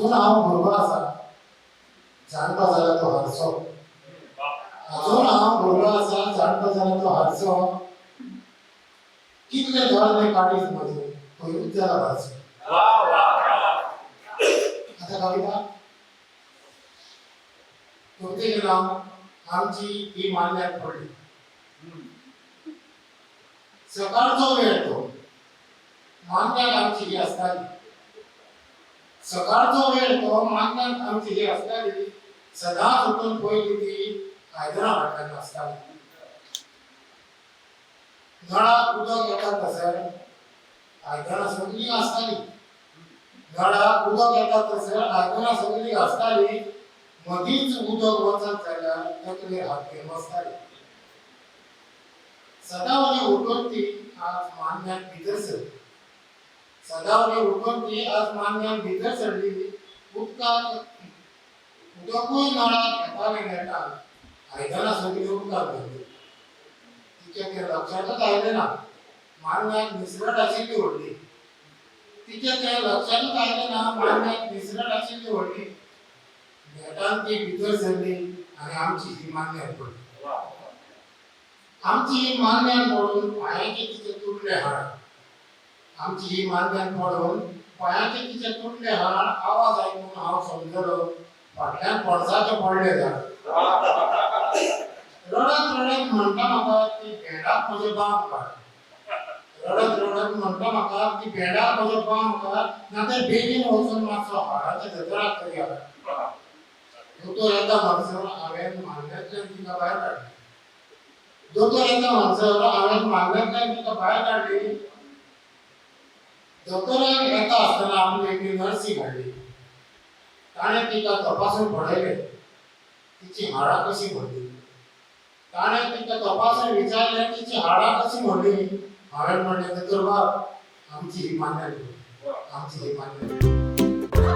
अजून हांव भुरगो आसा जाणटो जाल्यार तो हारसो अजून हांव भुरगो आसा जाणटो जाल्यार तो हारसो कितले धोरणे काडीत म्हजे पयरूच जाला हारसो आता कविता प्रत्येक नांव आमची ही मान्यात पडली सकाळचो वेळ तो मान्यात आमची ही असताली सकाळचो वेळ तो मान्यात आमची ही असताली सदांच उठून पयली ती आयदनां हाडटाली आसताली नळाक उदक येता थंयसर आयदनां सगळीं आसताली नळाक उदक येता थंयसर आयदनां सगळीं आसताली मदींच उदक वचत जाल्यार तकलेर हात घेवन बसताली सदावली उठून ती आज मान्यात भितर सरली सदावली उठून ती आज मान्यात भितर सरली उदकाक उदकूय नळाक येतालें नेटा आयदनां सगळीं उदकाक घातली तिच्या ते लक्षातच आयलें ना मान्यात निसरट आशिल्ली व्हडली तिच्या ते लक्षातच आयलें ना मान्यात निसरट आशिल्ली व्हडली नेटान ती भितर सरली आनी आमची ही मान्यात पडली आमची ही मान्यात पडून पांयाचे तिचे तुटले हाड आमची ही मान्यात पडून पांयाचे तिचे तुटले हाड आवाज आयकून हांव समजलो फाटल्यान पणसाचें पडलें झाड रडत रडत म्हणटा म्हाका ती भेंडाक म्हजे बांब काड रडत रडत म्हणटा म्हाका ती भेंडाक म्हजे बांब काड नातर बेगीन वचून मातसो हाडाच्या दोतोराक तरी हाड दोतोर येता म्हणसर हांवें मान्यांतल्यान तिका भायर काडली दोतोर येता म्हणसर हांवें मान्यांतल्यान तिका भायर काडली दोतोराक येता आसतना आपली एक नर्सी हाडली ताणें तिका तपासून पळयलें तिची हाडां कशी भरली ताणें तिका तपासून विचारलें तिची हाडां कशी भरली हांवें म्हणलें दोतोर बाब आमची ही मान्यात आमची ही मान्यात